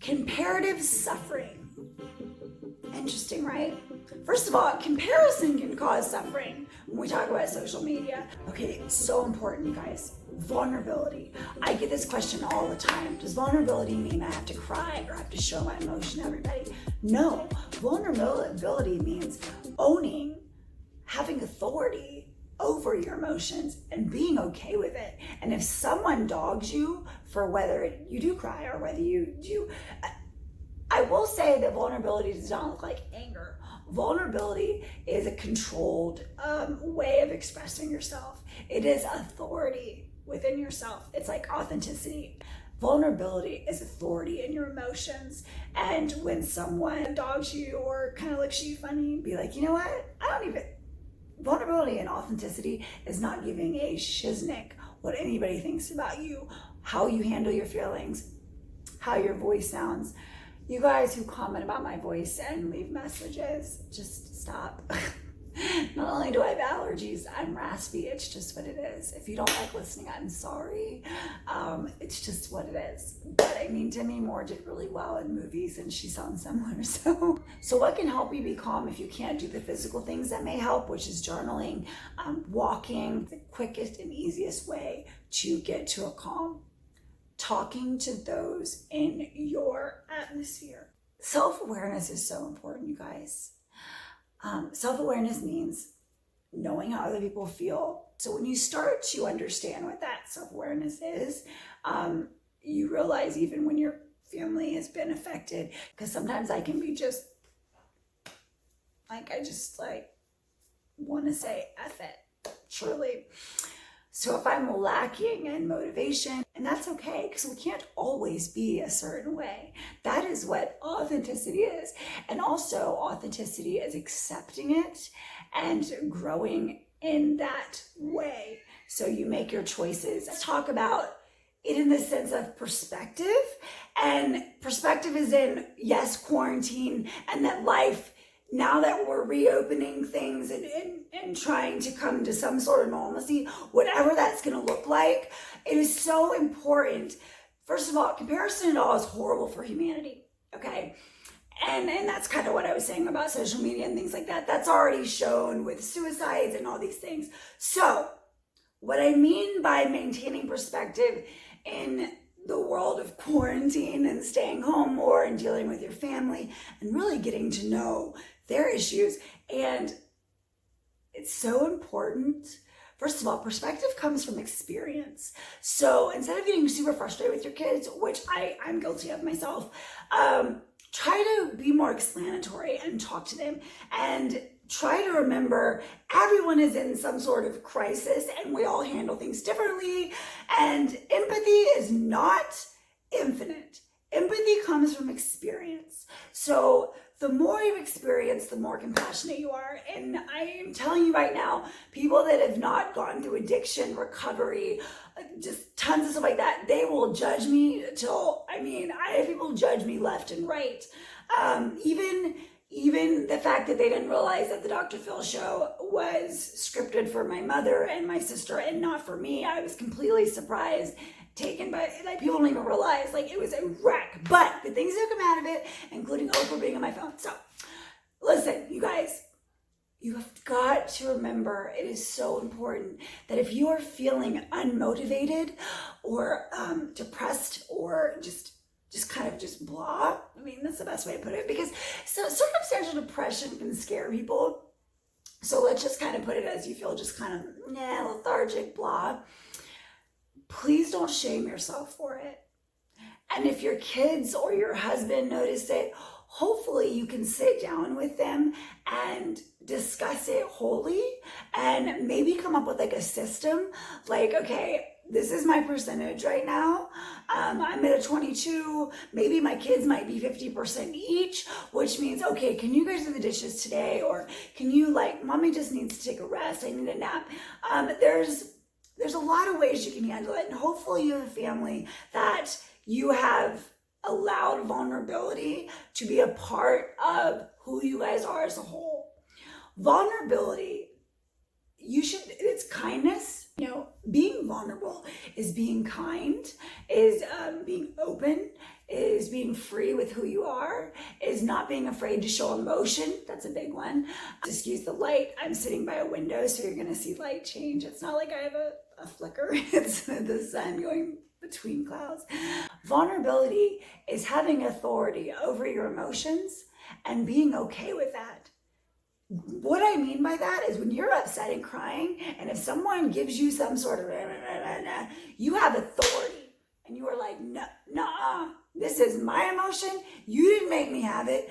Comparative suffering. Interesting, right? First of all, comparison can cause suffering when we talk about social media. Okay, it's so important, you guys. Vulnerability. I get this question all the time. Does vulnerability mean I have to cry or have to show my emotion to everybody? No. Vulnerability means owning, having authority over your emotions and being okay with it. And if someone dogs you for whether you do cry or whether you do, I will say that vulnerability does not look like anger. Vulnerability is a controlled way of expressing yourself. It is authority within yourself. It's like authenticity. Vulnerability is authority in your emotions. And when someone dogs you or kind of looks at you funny, be like, you know what? Vulnerability and authenticity is not giving a shiznick what anybody thinks about you, how you handle your feelings, how your voice sounds. You guys who comment about my voice and leave messages, just stop. Not only do I have allergies, I'm raspy. It's just what it is. If you don't like listening, I'm sorry. It's just what it is. But I mean, Demi Moore did really well in movies and she sounds similar. So what can help you be calm if you can't do the physical things that may help, which is journaling, walking, the quickest and easiest way to get to a calm. Talking to those in your atmosphere. Self-awareness is so important, you guys. Self-awareness means knowing how other people feel. So when you start to understand what that self-awareness is, you realize even when your family has been affected, because sometimes I can be just like, I just like want to say F it, truly. So if I'm lacking in motivation, and that's okay, because we can't always be a certain way. That is what authenticity is. And also authenticity is accepting it and growing in that way. So you make your choices. Let's talk about it in the sense of perspective. And perspective is in, yes, quarantine, and that life, now that we're reopening things and trying to come to some sort of normalcy, whatever that's going to look like, it is so important. First of all, comparison at all is horrible for humanity, okay? And that's kind of what I was saying about social media and things like that. That's already shown with suicides and all these things. So what I mean by maintaining perspective in the world of quarantine and staying home more and dealing with your family and really getting to know their issues. And it's so important. First of all, perspective comes from experience. So instead of getting super frustrated with your kids, which I'm guilty of myself, try to be more explanatory and talk to them and try to remember everyone is in some sort of crisis and we all handle things differently. And empathy is not infinite. Empathy comes from experience. So the more you experience, the more compassionate you are. And I am telling you right now, people that have not gone through addiction, recovery, just tons of stuff like that, they will judge me I have people judge me left and right. Even the fact that they didn't realize that the Dr. Phil show was scripted for my mother and my sister and not for me. I was completely surprised, taken by, like, people don't even realize, like, it was a wreck. But the things that come out of it, including Oprah being on my phone. So listen, you guys, you have got to remember, it is so important that if you are feeling unmotivated or depressed or just kind of just blah. I mean, that's the best way to put it, because so circumstantial depression can scare people. So let's just kind of put it as you feel just kind of lethargic, blah. Please don't shame yourself for it. And if your kids or your husband notice it, hopefully you can sit down with them and discuss it wholly and maybe come up with like a system, like, okay, this is my percentage right now. I'm at a 22. Maybe my kids might be 50% each, which means, okay, can you guys do the dishes today? Or can you, like, mommy just needs to take a rest. I need a nap. There's a lot of ways you can handle it. And hopefully you have a family that you have allowed vulnerability to be a part of who you guys are as a whole. Vulnerability, it's kindness. Being vulnerable is being kind, is being open, is being free with who you are, is not being afraid to show emotion. That's a big one. Excuse the light. I'm sitting by a window, so you're gonna see light change. It's not like I have a flicker. It's the sun going between clouds. Vulnerability is having authority over your emotions and being okay with that. What I mean by that is when you're upset and crying, and if someone gives you some sort of, you have authority, and you are like, no, this is my emotion. You didn't make me have it.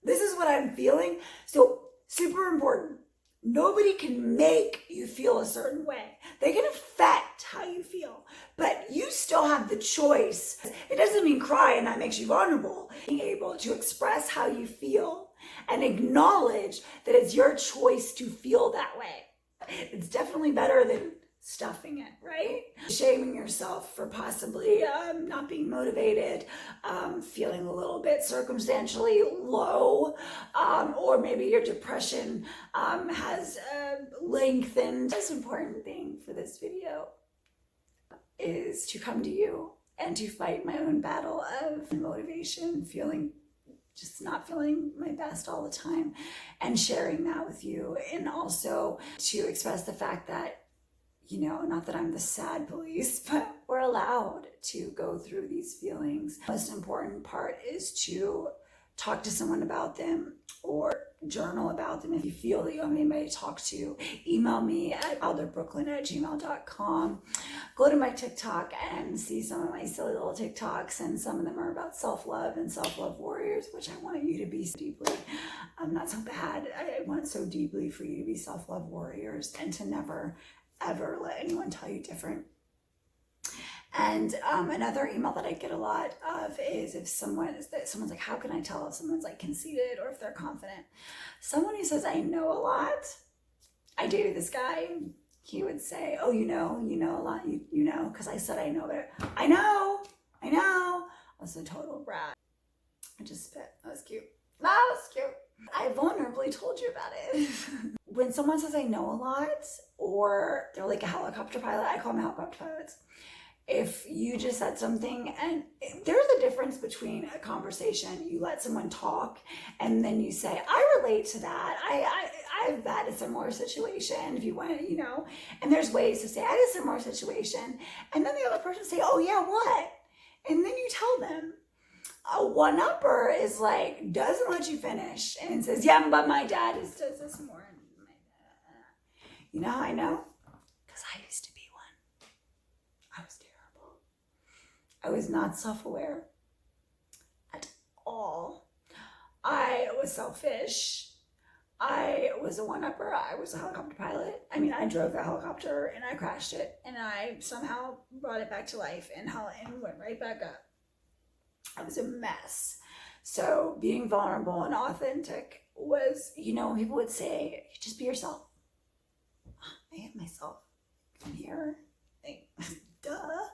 This is what I'm feeling. So super important. Nobody can make you feel a certain way. They can affect how you feel, but you still have the choice. It doesn't mean cry and that makes you vulnerable. Being able to express how you feel and acknowledge that it's your choice to feel that way. It's definitely better than stuffing it, right? Shaming yourself for possibly not being motivated, feeling a little bit circumstantially low, or maybe your depression has lengthened. The most important thing for this video is to come to you and to fight my own battle of motivation, just not feeling my best all the time, and sharing that with you, and also to express the fact that, not that I'm the sad police, but we're allowed to go through these feelings. The most important part is to talk to someone about them or journal about them. If you feel that you have anybody to talk to, email me at brooklin@gmail.com. Go to my TikTok and see some of my silly little TikToks, and some of them are about self-love and self-love warriors, which I want you to be deeply. Not so bad. I want so deeply for you to be self-love warriors and to never ever let anyone tell you different. And another email that I get a lot of is if someone's like, how can I tell if someone's like conceited or if they're confident? Someone who says, I know a lot. I dated this guy. He would say, oh, you know a lot, you know, because I said I know better. I know. I was a total brat. I just spit. That was cute. I vulnerably told you about it. When someone says I know a lot, or they're like a helicopter pilot, I call them helicopter pilots. If you just said something, and there's a difference between a conversation, you let someone talk, and then you say, I relate to that. I've had a similar situation, if you want to, and there's ways to say, I had a similar situation, and then the other person say, oh yeah, what? And then you tell them. A one-upper is like, doesn't let you finish, and says, yeah, but my dad does this more. You know how I know? Because I used to be one. I was terrible. I was not self-aware at all. I was selfish. I was a one-upper. I was a helicopter pilot. I mean, I drove the helicopter and I crashed it, and I somehow brought it back to life and went right back up. I was a mess. So being vulnerable and authentic was, when people would say, just be yourself. I am myself. I'm here. Duh.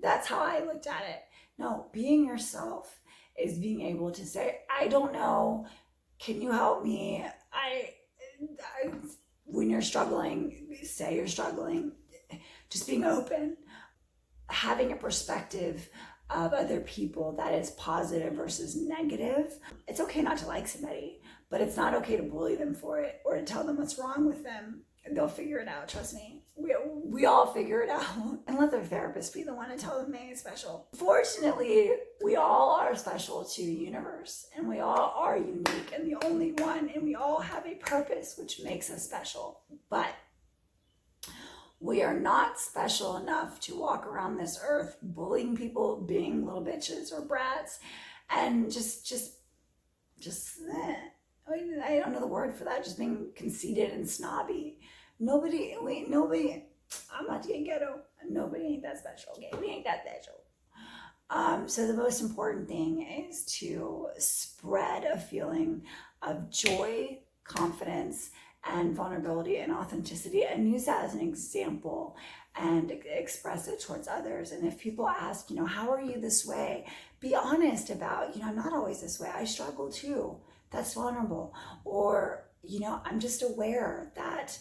That's how I looked at it. No, being yourself is being able to say, I don't know. Can you help me? When you're struggling, say you're struggling. Just being open. Having a perspective of other people that is positive versus negative. It's okay not to like somebody, but it's not okay to bully them for it or to tell them what's wrong with them. They'll figure it out, trust me. We all figure it out. And let their therapist be the one to tell them they ain't special. Fortunately, we all are special to the universe, and we all are unique and the only one, and we all have a purpose which makes us special. But we are not special enough to walk around this earth bullying people, being little bitches or brats, and just I don't know the word for that, just being conceited and snobby. Nobody, I'm not getting ghetto. Nobody ain't that special, okay? We ain't that special. So the most important thing is to spread a feeling of joy, confidence, and vulnerability and authenticity, and use that as an example and express it towards others. And if people ask, how are you this way? Be honest about, I'm not always this way. I struggle too. That's vulnerable. Or, I'm just aware that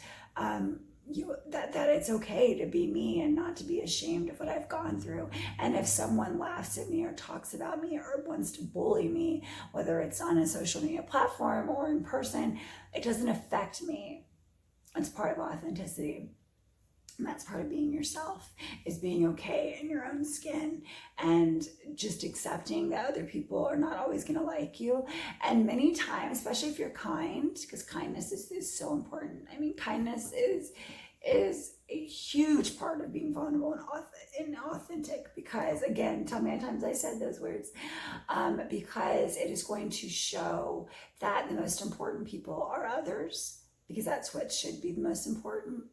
that it's okay to be me and not to be ashamed of what I've gone through. And if someone laughs at me or talks about me or wants to bully me, whether it's on a social media platform or in person, it doesn't affect me. It's part of authenticity. And that's part of being yourself, is being okay in your own skin and just accepting that other people are not always going to like you. And many times, especially if you're kind, because kindness is so important. I mean, kindness is a huge part of being vulnerable and authentic, because again, tell me how many times I said those words, because it is going to show that the most important people are others, because that's what should be the most important.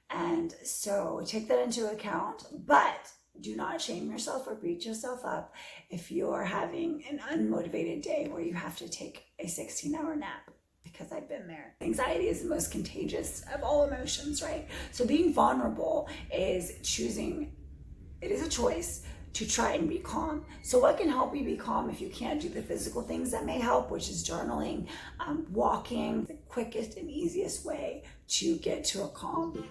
And so take that into account, but do not shame yourself or beat yourself up if you're having an unmotivated day where you have to take a 16-hour nap, because I've been there. Anxiety is the most contagious of all emotions, right? So being vulnerable is choosing, it is a choice to try and be calm. So what can help you be calm if you can't do the physical things that may help, which is journaling, walking, the quickest and easiest way to get to a calm.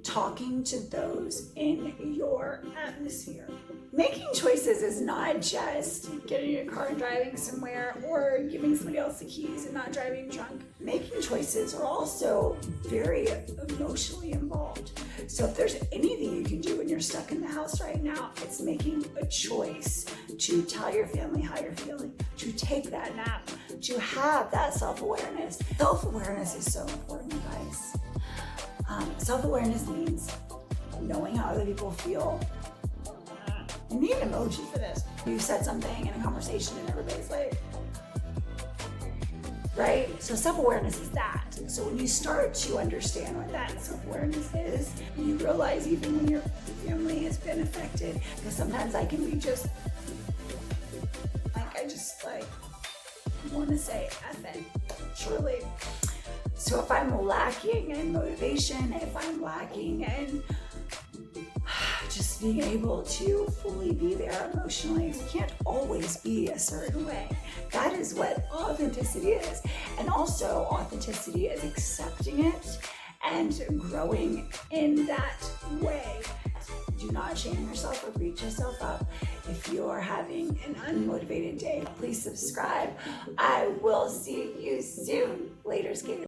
Talking to those in your atmosphere. Making choices is not just getting in your car and driving somewhere or giving somebody else the keys and not driving drunk. Making choices are also very emotionally involved. So if there's anything you can do when you're stuck in the house right now, it's making a choice to tell your family how you're feeling, to take that nap, to have that self-awareness. Self-awareness is so important, guys. Self-awareness means knowing how other people feel. You need an emoji for this. You said something in a conversation and everybody's like, right? So self-awareness is that. So when you start to understand what that self-awareness is, you realize even when your family has been affected, because sometimes I can be just, like, I just like want to say F it, truly. So if I'm lacking in motivation, if I'm lacking in just being able to fully be there emotionally, you can't always be a certain way. That is what authenticity is. And also authenticity is accepting it and growing in that way. Do not shame yourself or beat yourself up if you're having an unmotivated day. Please subscribe. I will see you soon. Later, skaters.